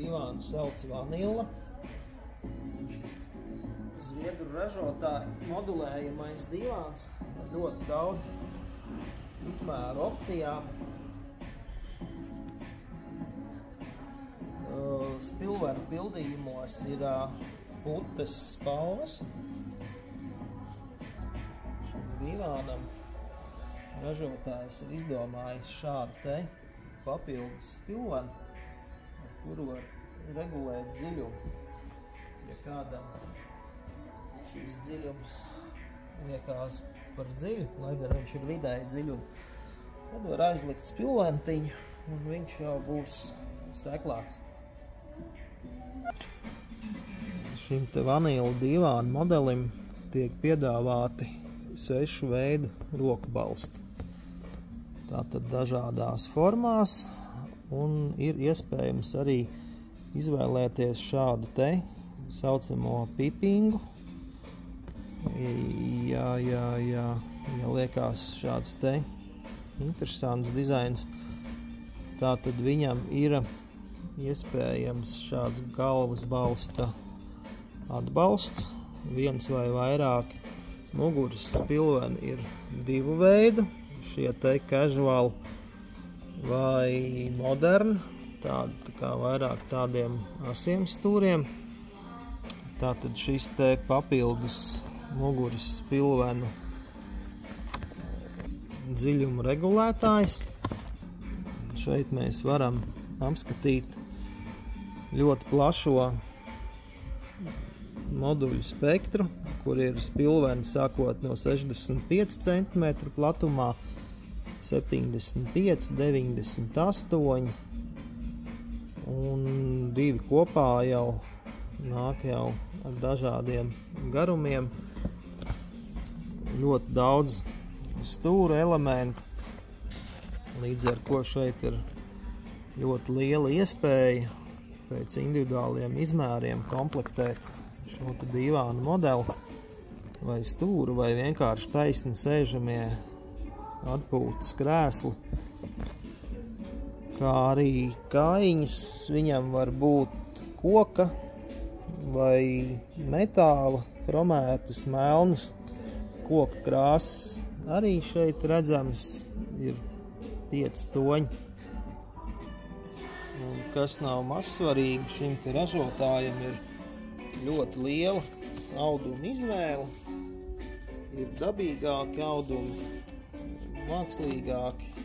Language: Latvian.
Dīvānu sauc Vanilla. Zviedru ražotāja modulējamais dīvāns ar ļoti daudz izmēru opcijām. Spilvenu pildījumos ir putes spalvas. Dīvānam ražotājs ir izdomājis šādu te papildus spilvenu, ar kuru var regulēt dziļumu. Ja kādam šis dziļums liekas par dziļu, lai gan viņš ir vidēji dziļumu, tad var aizlikt spilventiņu un viņš jau būs seklāks. Šim te Vanilla dīvānu modelim tiek piedāvāti 6 veidu roku balsti. Tātad dažādās formās, un ir iespējams arī izvēlēties šādu te saucamo pipingu. Ja liekas šāds te interesants dizains, tātad viņam ir iespējams šāds galvas balsta atbalsts, viens vai vairāk. Muguras spilveni ir 2 veidu, šie te casual vai modern, tādi tā kā vairāk tādiem asiem stūriem. Tātad šis te papildus muguras spilvenu dziļuma regulētājs. Šeit mēs varam apskatīt ļoti plašo moduļu spektru, kur ir spilveni sākot no 65 cm platumā, 75, 98 un 2 kopā jau nāk jau ar dažādiem garumiem. Ļoti daudz stūra elementu, līdz ar ko šeit ir ļoti liela iespēja pēc individuāliem izmēriem komplektēt šo te dīvānu modeli vai stūru, vai vienkārši taisni sēžamie atpūtas krēsli, kā arī kājiņas. Viņam var būt koka vai metāla, kromētas, melnas, koka krāsas. Arī šeit redzams ir 5 toņi. Un kas nav mazsvarīgi, šim te ražotājam ir ļoti liela auduma izvēle. Ir dabīgāki audumi, mākslīgāki,